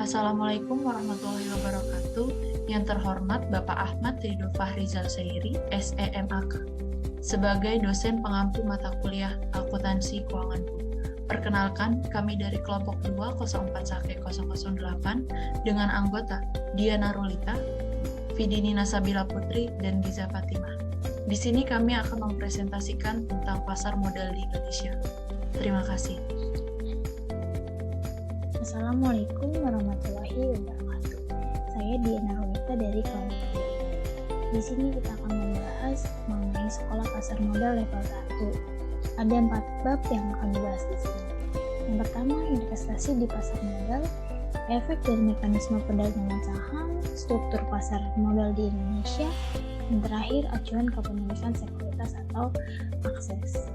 Assalamualaikum warahmatullahi wabarakatuh. Yang terhormat Bapak Ahmad Ridho Fahrizal Seiri, SEMAK, sebagai dosen pengampu mata kuliah Akuntansi Keuangan Bu. Perkenalkan, kami dari kelompok 204 Sake 008 dengan anggota Diana Rolita, Vidini Nasabila Putri, dan Giza Fatimah. Di sini kami akan mempresentasikan tentang pasar modal di Indonesia. Terima kasih. Assalamualaikum warahmatullahi wabarakatuh. Saya Diana Rolita dari kelompok 2. Di sini kita akan membahas mengenai sekolah pasar modal level 1. Ada 4 bab yang akan dibahas di sini. Yang pertama, investasi di pasar modal, efek dan mekanisme perdagangan saham, struktur pasar modal di Indonesia, dan terakhir acuan kepengurusan sekuritas atau akses.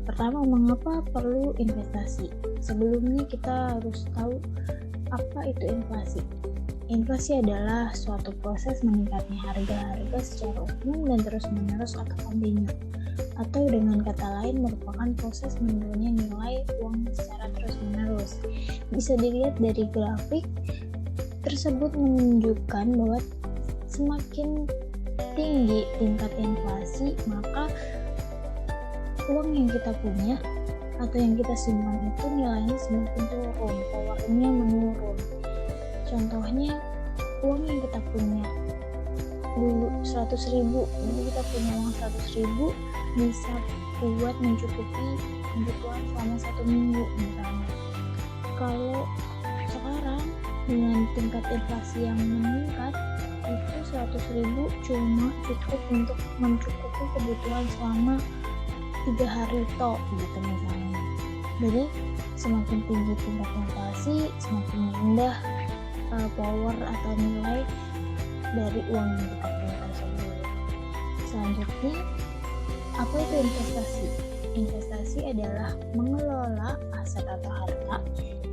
Pertama, mengapa perlu investasi? Sebelumnya kita harus tahu apa itu inflasi. Inflasi adalah suatu proses meningkatnya harga-harga secara umum dan terus-menerus atau kontinu. Atau dengan kata lain merupakan proses menurunnya nilai uang secara terus-menerus. Bisa dilihat dari grafik tersebut menunjukkan bahwa semakin tinggi tingkat inflasi, maka uang yang kita punya atau yang kita simpan itu nilainya semakin turun, powernya menurun. Contohnya, uang yang kita punya dulu 100.000, jadi kita punya uang 100.000 bisa buat mencukupi kebutuhan selama 1 minggu misalnya. Kalau sekarang dengan tingkat inflasi yang meningkat, itu 100.000 cuma cukup untuk mencukupi kebutuhan selama 3 hari tok gitu misalnya. Jadi semakin tinggi tingkat inflasi, semakin rendah power atau nilai dari uang yang kita punya tersebut. Selanjutnya, apa itu investasi? Investasi adalah mengelola aset atau harta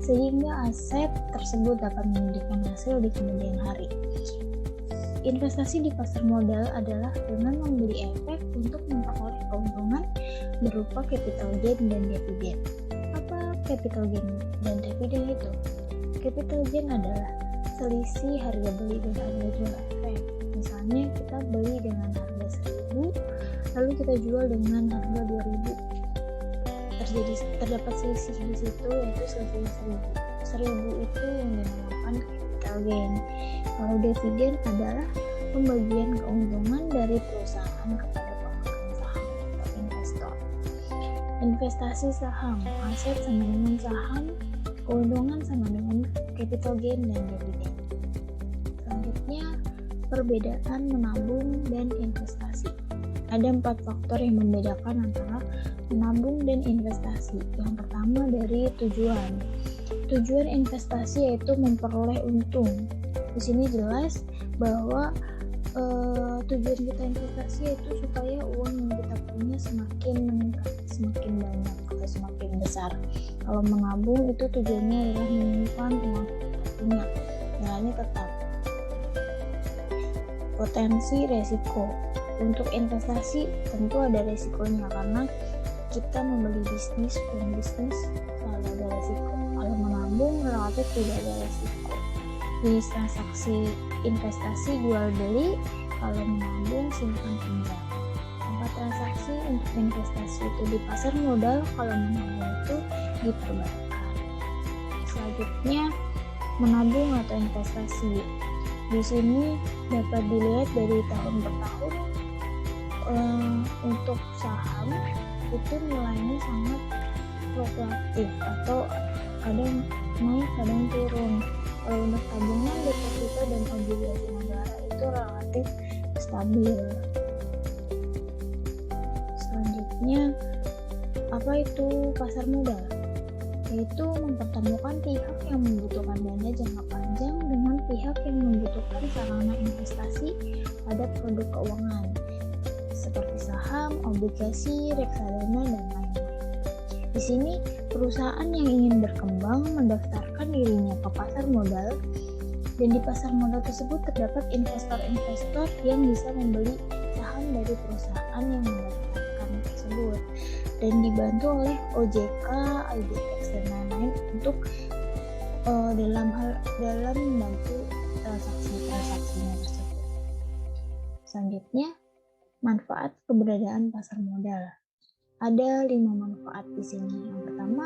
sehingga aset tersebut dapat memberikan hasil di kemudian hari. Investasi di pasar modal adalah dengan membeli efek untuk memperoleh keuntungan berupa capital gain dan dividen. Apa capital gain dan dividen itu? Capital gain adalah selisih harga beli dan harga jual efek. Misalnya kita beli dengan harga 1.000, lalu kita jual dengan harga 2.000. Terdapat selisih di situ, yaitu selisih 1.000. 1.000 itu yang dinamakan capital gain. Kalau dividen adalah pembagian keuntungan dari perusahaan kepada pemegang saham atau investor. Investasi saham, aset sama dengan saham, keuntungan sama dengan capital gain dan dividen. Selanjutnya, perbedaan menabung dan investasi. Ada 4 faktor yang membedakan antara menabung dan investasi. Yang pertama dari tujuan. Tujuan investasi yaitu memperoleh untung. Di sini jelas bahwa tujuan kita investasi yaitu supaya uang yang kita punya semakin meningkat, semakin banyak atau semakin besar. Kalau menabung itu tujuannya adalah menyimpan uang kita punya, nilainya tetap. Potensi resiko. Untuk investasi tentu ada resikonya karena kita membeli bisnis selalu ada resiko. Kalau menabung relatif tidak ada resiko. Jenis transaksi investasi jual beli, kalau menabung simpan pinjam. Tempat transaksi untuk investasi itu di pasar modal, kalau menabung itu di perbankan. Selanjutnya, menabung atau investasi. Di sini dapat dilihat dari tahun ke tahun. Untuk saham itu nilainya sangat fluktuatif atau kadang naik kadang turun. Kalau untuk tabungan, deposito dan obligasi negara itu relatif stabil. Selanjutnya, apa itu pasar modal? Yaitu mempertemukan pihak yang membutuhkan dana jangka panjang dengan pihak yang membutuhkan sarana investasi pada produk keuangan seperti saham, obligasi, reksadana, dan lain-lain. Di sini, perusahaan yang ingin berkembang mendaftarkan dirinya ke pasar modal, dan di pasar modal tersebut terdapat investor-investor yang bisa membeli saham dari perusahaan yang mendaftarkan tersebut, dan dibantu oleh OJK, IDX, dan lain-lain untuk dalam membantu transaksinya tersebut. Selanjutnya, manfaat keberadaan pasar modal. Ada 5 manfaat di sini. Yang pertama,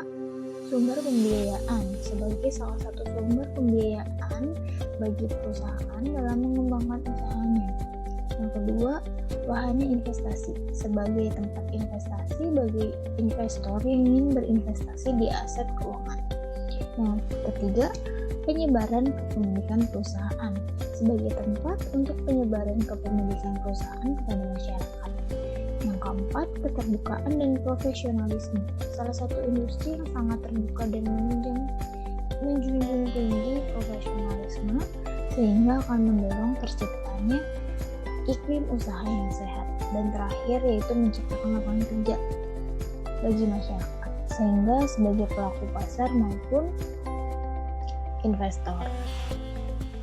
sumber pembiayaan sebagai salah satu sumber pembiayaan bagi perusahaan dalam mengembangkan usahanya. Yang kedua, wahana investasi sebagai tempat investasi bagi investor yang ingin berinvestasi di aset keuangan. Yang ketiga, penyebaran kepemilikan perusahaan sebagai tempat untuk penyebaran kepemilikan perusahaan kepada masyarakat. Yang keempat, keterbukaan dan profesionalisme. Salah satu industri yang sangat terbuka dan menjunjung tinggi profesionalisme sehingga akan mendorong terciptanya iklim usaha yang sehat. Dan terakhir yaitu menciptakan lapangan kerja bagi masyarakat sehingga sebagai pelaku pasar maupun investor.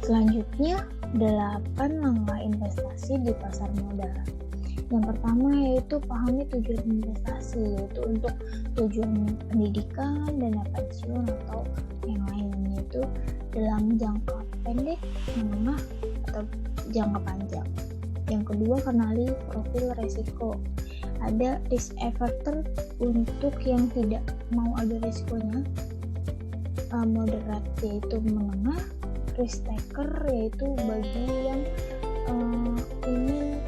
Selanjutnya, 8 langkah investasi di pasar modal. Yang pertama yaitu pahami tujuan investasi, yaitu untuk tujuan pendidikan, dana pensiun, atau yang lain, yaitu dalam jangka pendek, menengah, atau jangka panjang. Yang kedua, kenali profil resiko. Ada risk averter untuk yang tidak mau ada risikonya, moderate yaitu menengah, risk taker yaitu bagi yang ingin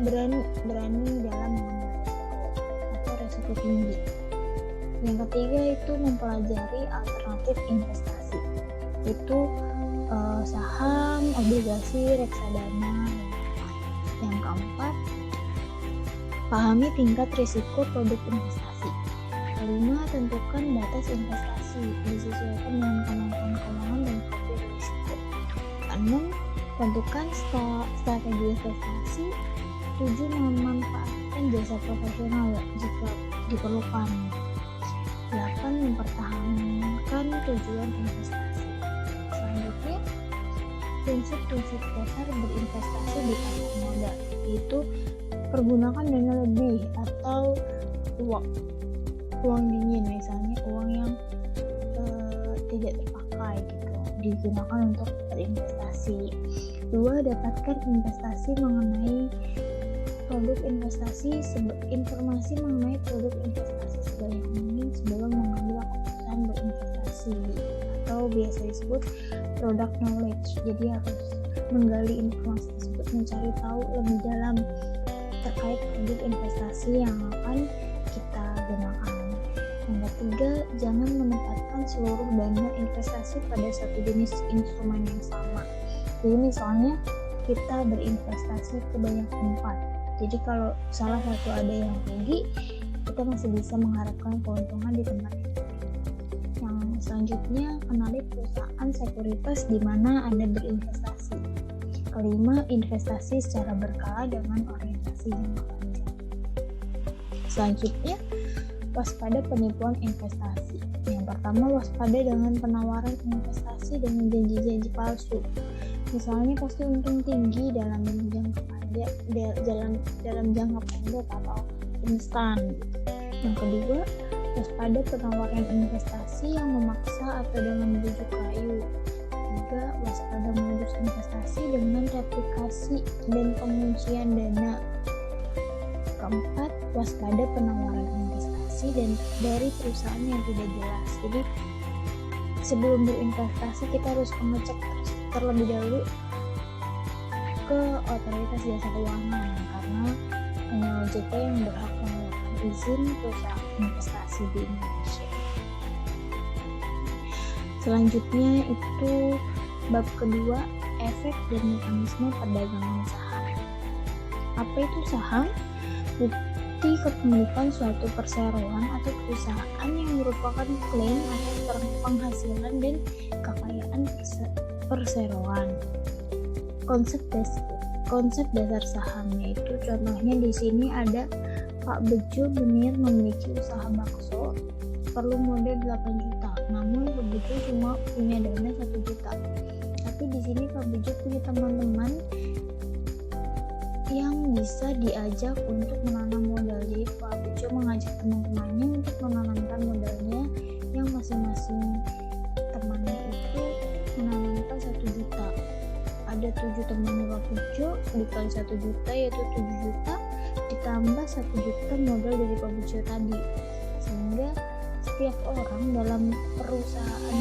berani dalam mengambil risiko atau risiko tinggi. Yang ketiga itu mempelajari alternatif investasi, itu saham, obligasi, reksadana. Yang keempat, pahami tingkat risiko produk investasi. Kelima, tentukan batas investasi disesuaikan dengan kemampuan keuangan dan profil risiko. 6. Tentukan strategi investasi. 7. Memanfaatkan jasa profesional jika diperlukan. 8. Mempertahankan tujuan investasi. Selanjutnya, prinsip-prinsip dasar berinvestasi di pasar modal, yaitu pergunakan dana lebih atau uang dingin, misalnya uang yang tidak terpakai gitu, digunakan untuk berinvestasi. 2. Dapatkan investasi mengenai produk investasi, informasi mengenai produk investasi sebanyak mungkin sebelum mengambil keputusan berinvestasi, atau biasa disebut product knowledge. Jadi harus menggali informasi tersebut, mencari tahu lebih dalam terkait produk investasi yang akan kita gunakan. Yang ketiga, jangan menempatkan seluruh dana investasi pada satu jenis instrumen yang sama. Jadi misalnya kita berinvestasi ke banyak tempat, jadi kalau salah satu ada yang rugi, kita masih bisa mengharapkan keuntungan di tempat itu. Yang selanjutnya, kenali perusahaan sekuritas di mana Anda berinvestasi. Kelima, investasi secara berkala dengan orientasi jangka panjang. Selanjutnya, waspada penipuan investasi. Yang pertama, waspada dengan penawaran investasi dengan janji-janji palsu. Misalnya pasti untung tinggi dalam jangka panjang, dalam jangka pendek atau instan. Yang kedua, waspada penawaran investasi yang memaksa atau dengan bujuk rayu. Ketiga, waspada modus investasi dengan replikasi dan penguncian dana. Keempat, waspada penawaran investasi dan dari perusahaan yang tidak jelas. Jadi sebelum berinvestasi kita harus mengecek terlebih dahulu ke otoritas jasa keuangan, karena hanya OJK yang berhak mengeluarkan izin perusahaan investasi di Indonesia. Selanjutnya itu bab kedua, efek dan mekanisme perdagangan saham. Apa itu saham? Bukti kepemilikan suatu perseroan atau perusahaan yang merupakan klaim atas penghasilan dan kekayaan perseroan. Konsep dasar sahamnya itu contohnya di sini ada Pak Bejo berniat memiliki usaha bakso, perlu modal 8 juta, namun Pak Bejo cuma punya dana 1 juta. Tapi di sini Pak Bejo punya teman-teman yang bisa diajak untuk menanam modal. Jadi Pak Bejo mengajak teman-temannya untuk menanamkan modalnya yang masing-masing temannya Pak Bejo dikali 1 juta yaitu 7 juta ditambah 1 juta modal dari Pak Bejo tadi, sehingga setiap orang dalam perusahaan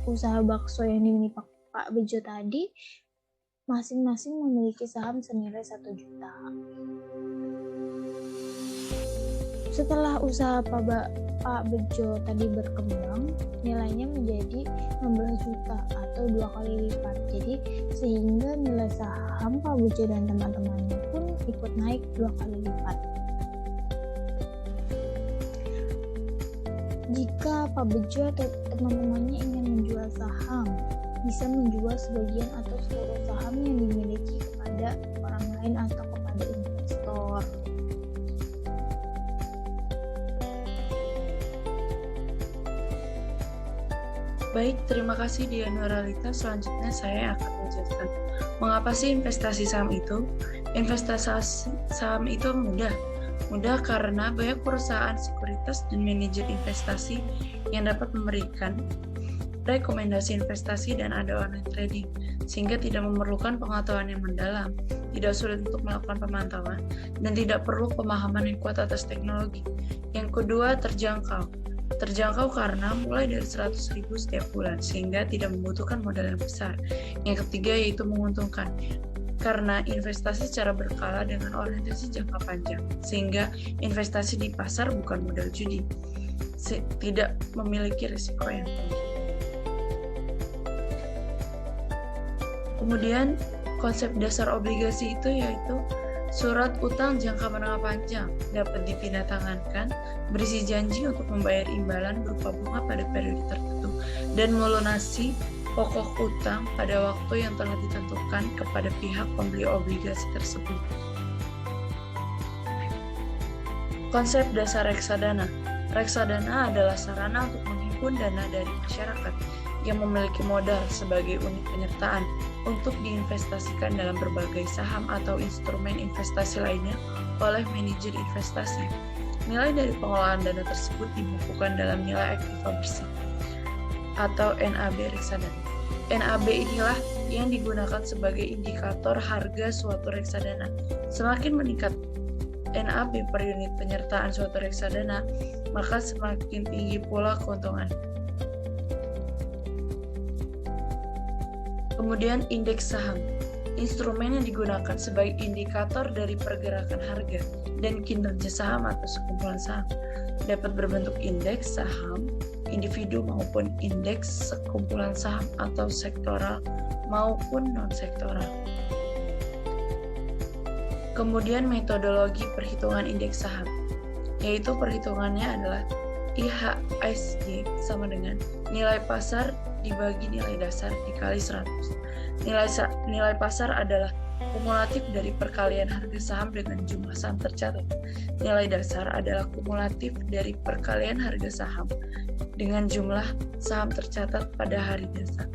usaha bakso yang dimiliki Pak Bejo tadi masing-masing memiliki saham senilai 1 juta. Setelah usaha Pak Bejo tadi berkembang, nilainya menjadi 16 juta atau 2 kali lipat. Jadi sehingga nilai saham Pak Bejo dan teman-temannya pun ikut naik 2 kali lipat. Jika Pak Bejo atau teman-temannya ingin menjual saham, bisa menjual sebagian atau seluruh saham yang dimiliki kepada orang lain atau kepada investor. Baik, terima kasih Dia Nuralita. Selanjutnya saya akan menjelaskan mengapa sih investasi saham itu? Investasi saham itu mudah karena banyak perusahaan sekuritas dan manajer investasi yang dapat memberikan rekomendasi investasi dan ada online trading, sehingga tidak memerlukan pengetahuan yang mendalam, tidak sulit untuk melakukan pemantauan, dan tidak perlu pemahaman yang kuat atas teknologi. Yang kedua, terjangkau karena mulai dari 100.000 setiap bulan, sehingga tidak membutuhkan modal yang besar. Yang ketiga yaitu menguntungkan, karena investasi secara berkala dengan orientasi jangka panjang, sehingga investasi di pasar bukan modal judi, tidak memiliki risiko yang tinggi. Kemudian konsep dasar obligasi itu yaitu surat utang jangka menengah panjang, dapat dipindah-tangankan, berisi janji untuk membayar imbalan berupa bunga pada periode tertentu, dan melunasi pokok utang pada waktu yang telah ditentukan kepada pihak pembeli obligasi tersebut. Konsep dasar reksadana. Reksadana adalah sarana untuk menghimpun dana dari masyarakat yang memiliki modal sebagai unit penyertaan untuk diinvestasikan dalam berbagai saham atau instrumen investasi lainnya oleh manajer investasi. Nilai dari pengelolaan dana tersebut dibukukan dalam nilai ekuival bersih atau NAB reksadana. NAB inilah yang digunakan sebagai indikator harga suatu reksadana. Semakin meningkat NAB per unit penyertaan suatu reksadana, maka semakin tinggi pula keuntungan. Kemudian indeks saham, instrumen yang digunakan sebagai indikator dari pergerakan harga dan kinerja saham atau sekumpulan saham. Dapat berbentuk indeks saham individu maupun indeks sekumpulan saham atau sektoral maupun non-sektoral. Kemudian metodologi perhitungan indeks saham, yaitu perhitungannya adalah IHSG sama dengan nilai pasar dibagi nilai dasar dikali 100. Nilai pasar adalah kumulatif dari perkalian harga saham dengan jumlah saham tercatat. Nilai dasar adalah kumulatif dari perkalian harga saham dengan jumlah saham tercatat pada hari dasar.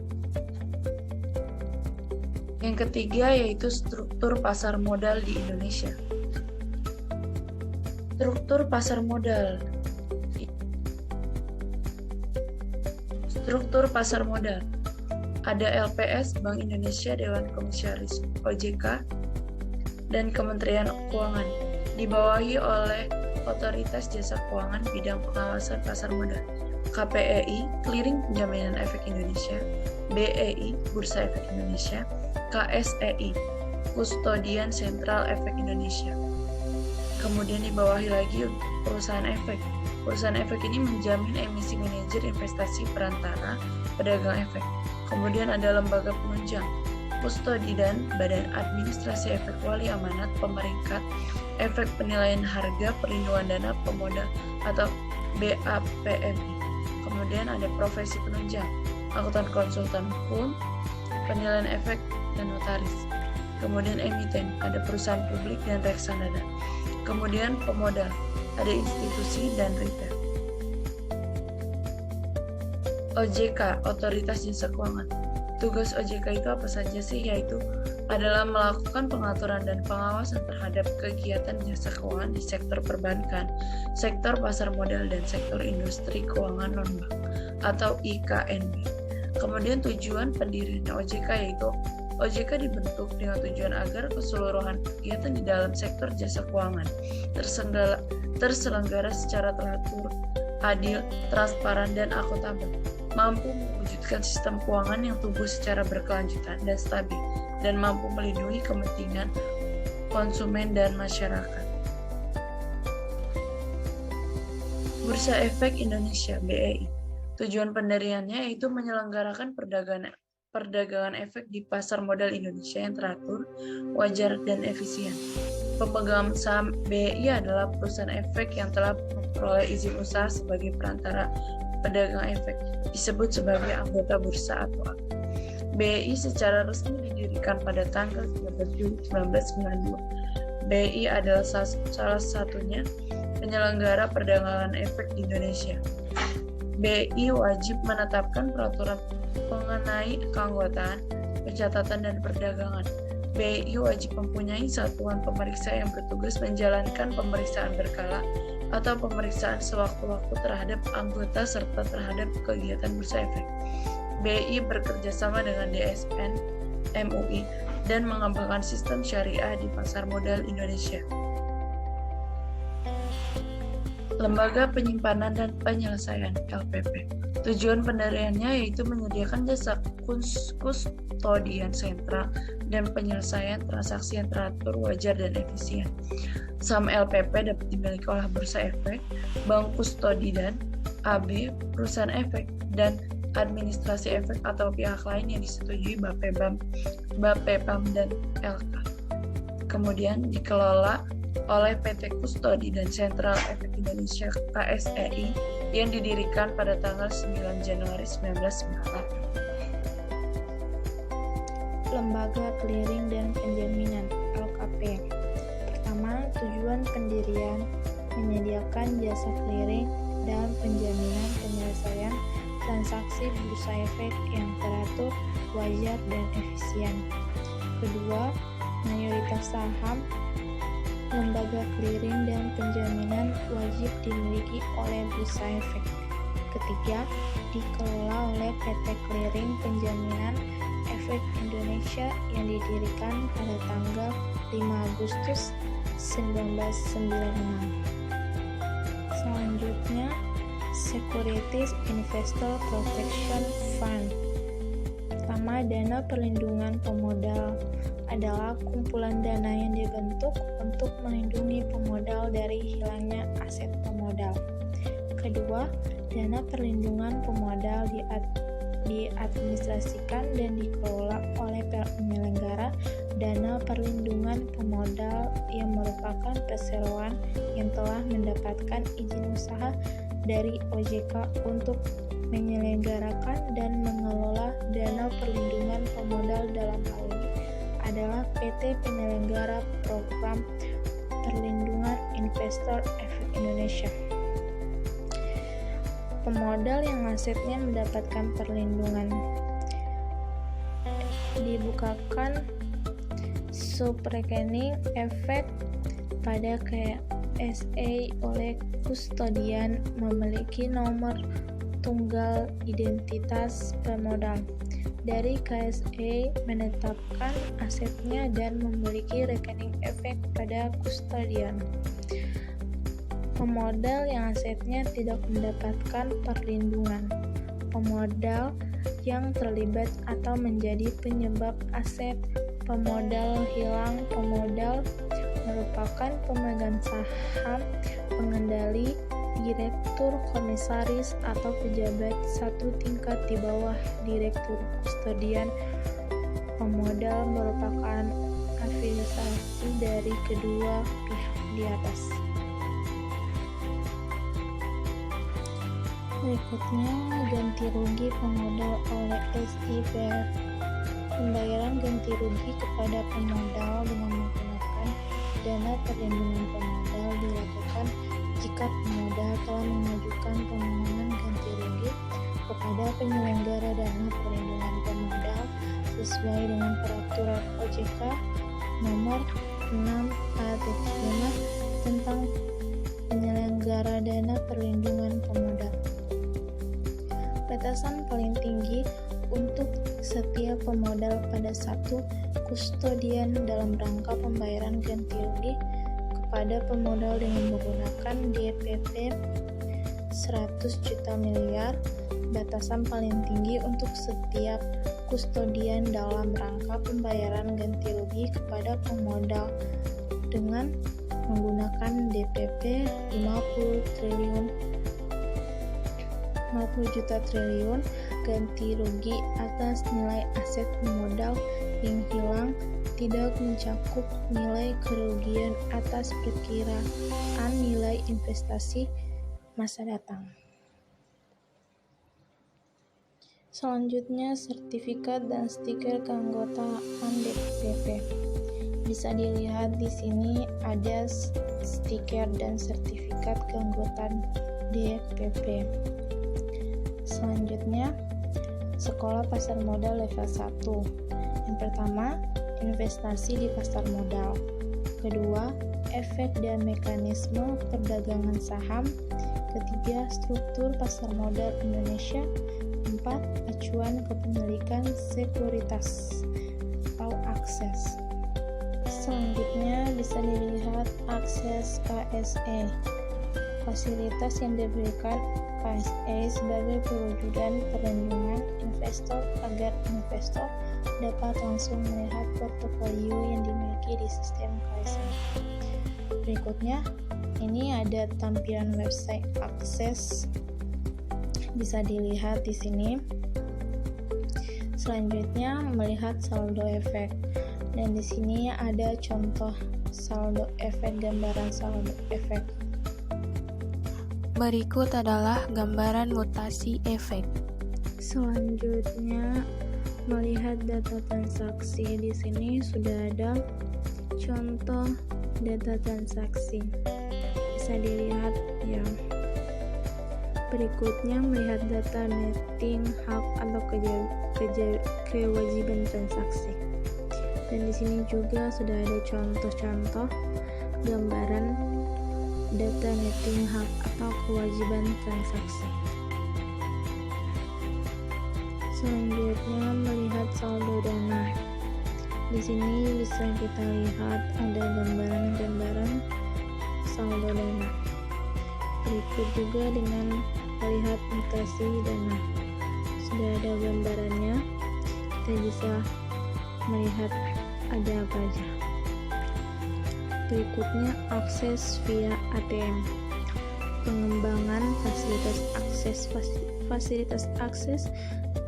Yang ketiga yaitu struktur pasar modal di Indonesia. Struktur pasar modal. Struktur pasar modal. Ada LPS, Bank Indonesia, Dewan Komisaris OJK, dan Kementerian Keuangan, dibawahi oleh Otoritas Jasa Keuangan Bidang Pengawasan Pasar Modal, KPEI, Clearing Penjaminan Efek Indonesia, BEI, Bursa Efek Indonesia, KSEI, Kustodian Sentral Efek Indonesia. Kemudian dibawahi lagi perusahaan efek. Perusahaan efek ini menjamin emisi manajer investasi perantara pedagang efek. Kemudian ada lembaga penunjang, kustodi dan badan administrasi efek wali amanat pemeringkat efek penilaian harga perlindungan dana pemodal atau BAPMI. Kemudian ada profesi penunjang, akuntan konsultan hukum, penilaian efek dan notaris. Kemudian emiten, ada perusahaan publik dan reksadana. Kemudian pemodal, ada institusi dan retail. OJK, Otoritas Jasa Keuangan. Tugas OJK itu apa saja sih? Yaitu adalah melakukan pengaturan dan pengawasan terhadap kegiatan jasa keuangan di sektor perbankan, sektor pasar modal, dan sektor industri keuangan non-bank atau IKNB. Kemudian tujuan pendiriannya OJK yaitu OJK dibentuk dengan tujuan agar keseluruhan kegiatan di dalam sektor jasa keuangan terselenggara secara teratur, adil, transparan, dan akuntabel, mampu mewujudkan sistem keuangan yang tumbuh secara berkelanjutan dan stabil, dan mampu melindungi kepentingan konsumen dan masyarakat. Bursa Efek Indonesia (BEI). Tujuan pendiriannya yaitu menyelenggarakan perdagangan efek di pasar modal Indonesia yang teratur, wajar, dan efisien. Pemegang saham BEI adalah perusahaan efek yang telah memperoleh izin usaha sebagai perantara pedagang efek, disebut sebagai anggota bursa atau AGA. BEI secara resmi didirikan pada tanggal 13 Juli 1992. BEI adalah salah satunya penyelenggara perdagangan efek di Indonesia. BEI wajib menetapkan peraturan mengenai keanggotaan, pencatatan, dan perdagangan. BEI wajib mempunyai satuan pemeriksa yang bertugas menjalankan pemeriksaan berkala atau pemeriksaan sewaktu-waktu terhadap anggota serta terhadap kegiatan bursa efek. BEI bekerja sama dengan DSN, MUI, dan mengembangkan sistem syariah di pasar modal Indonesia. Lembaga Penyimpanan dan Penyelesaian (LPP). Tujuan pendiriannya yaitu menyediakan jasa kustodian sentral dan penyelesaian transaksi yang teratur, wajar, dan efisien. Saham LPP dapat dimiliki oleh bursa efek, bank kustodi dan AB, perusahaan efek, dan administrasi efek atau pihak lain yang disetujui Bapepam dan LK. Kemudian dikelola oleh PT Kustodi dan Sentral Efek Indonesia (KSEI) yang didirikan pada tanggal 9 Januari 1998. Lembaga Clearing dan Penjaminan (LKP). Pertama, tujuan pendirian menyediakan jasa clearing dan penjaminan penyelesaian transaksi bursa efek yang teratur, wajar, dan efisien. Kedua, mayoritas saham lembaga clearing dan penjaminan wajib dimiliki oleh bursa efek. Ketiga, dikelola oleh PT Clearing Penjaminan Efek Indonesia yang didirikan pada tanggal 5 Agustus 1996. Selanjutnya, Securities Investor Protection Fund. Pertama, dana perlindungan pemodal adalah kumpulan dana yang dibentuk untuk melindungi pemodal dari hilangnya aset pemodal. Kedua, dana perlindungan pemodal diadministrasikan dan dikelola oleh penyelenggara dana perlindungan pemodal yang merupakan perseroan yang telah mendapatkan izin usaha dari OJK untuk menyelenggarakan dan mengelola dana perlindungan pemodal. Dalam hal ini adalah PT Penyelenggara Program Perlindungan Investor Efek Indonesia. Pemodal yang asetnya mendapatkan perlindungan dibukakan subrekening efek pada KSA oleh kustodian memiliki nomor tunggal identitas pemodal. Dari KSA menetapkan asetnya dan memiliki rekening efek pada kustodian. Pemodal yang asetnya tidak mendapatkan perlindungan. Pemodal yang terlibat atau menjadi penyebab aset pemodal hilang. Pemodal merupakan pemegang saham, pengendali, direktur, komisaris, atau pejabat satu tingkat di bawah direktur kustodian. Pemodal merupakan afiliasi dari kedua pihak di atas. Berikutnya, ganti rugi pemodal oleh SIVF. Pembayaran ganti rugi kepada pemodal dengan menggunakan dana perlindungan pemodal dilakukan jika pemodal telah mengajukan permohonan ganti rugi kepada penyelenggara dana perlindungan pemodal sesuai dengan peraturan OJK nomor 6A-5 tentang penyelenggara dana perlindungan pemodal. batasan paling tinggi untuk setiap pemodal pada satu kustodian dalam rangka pembayaran ganti rugi kepada pemodal dengan menggunakan DPP 100 juta miliar. Batasan paling tinggi untuk setiap kustodian dalam rangka pembayaran ganti rugi kepada pemodal dengan menggunakan DPP 50 juta triliun ganti rugi atas nilai aset pemodal yang hilang tidak mencakup nilai kerugian atas perkiraan nilai investasi masa datang. Selanjutnya, sertifikat dan stiker keanggotaan DPP. Bisa dilihat di sini ada stiker dan sertifikat keanggotaan DPP. Selanjutnya, sekolah pasar modal level 1. Yang pertama, investasi di pasar modal. Kedua, efek dan mekanisme perdagangan saham. Ketiga, struktur pasar modal Indonesia. 4. Acuan kepemilikan sekuritas atau akses. Selanjutnya bisa dilihat akses KSE. Fasilitas yang diberikan KSE sebagai perwujudan perlindungan investor agar investor dapat langsung melihat portofolio yang dimiliki di sistem KSE. Berikutnya, ini ada tampilan website akses, bisa dilihat di sini. Selanjutnya, melihat saldo efek, dan di sini ada contoh saldo efek, gambaran saldo efek. Berikut adalah gambaran mutasi efek. Selanjutnya, melihat data transaksi. Di sini sudah ada contoh data transaksi. Bisa dilihat ya. Berikutnya, melihat data netting hak atau kewajiban transaksi. Dan di sini juga sudah ada contoh-contoh gambaran data netting hak atau kewajiban transaksi. Selanjutnya, melihat saldo dana. Di sini bisa kita lihat ada gambaran-gambaran saldo dana. Berikut juga dengan melihat mutasi dana. Sudah ada gambarannya, kita bisa melihat ada apa aja. Berikutnya, akses via ATM. Pengembangan fasilitas akses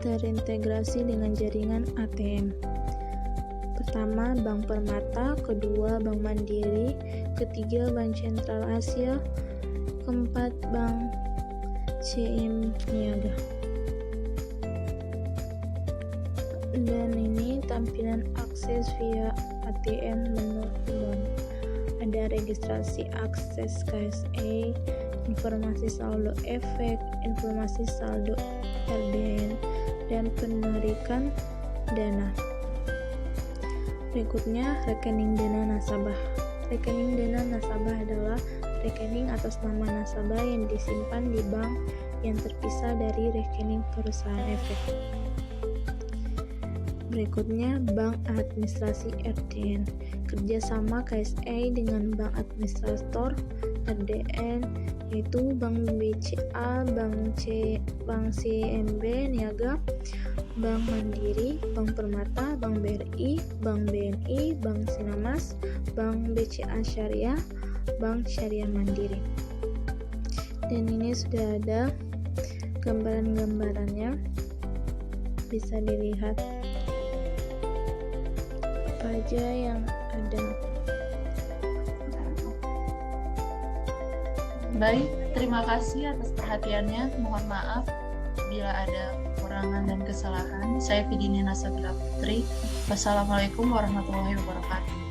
terintegrasi dengan jaringan ATM. Pertama, Bank Permata. Kedua, Bank Mandiri. Ketiga, Bank Sentral Asia. Keempat, Bank CIM Niaga. Dan ini tampilan akses via ATM menu umum. Ada registrasi akses KSE, informasi saldo efek, informasi saldo RDN, dan penarikan dana. Berikutnya, rekening dana nasabah. Rekening dana nasabah adalah rekening atas nama nasabah yang disimpan di bank yang terpisah dari rekening perusahaan efek. Berikutnya, bank administrasi RDN. Kerjasama KSE dengan bank administrator RDN, yaitu Bank BCA, Bank CIMB Niaga, Bank Mandiri, Bank Permata, Bank BRI, Bank BNI, Bank Sinamas, Bank BCA Syariah, Bank Syariah Mandiri. Dan ini sudah ada gambaran-gambarannya, bisa dilihat apa aja yang ada. Baik, terima kasih atas perhatiannya. Mohon maaf bila ada kekurangan dan kesalahan. Saya Fidini Nasabila Putri. Wassalamualaikum warahmatullahi wabarakatuh.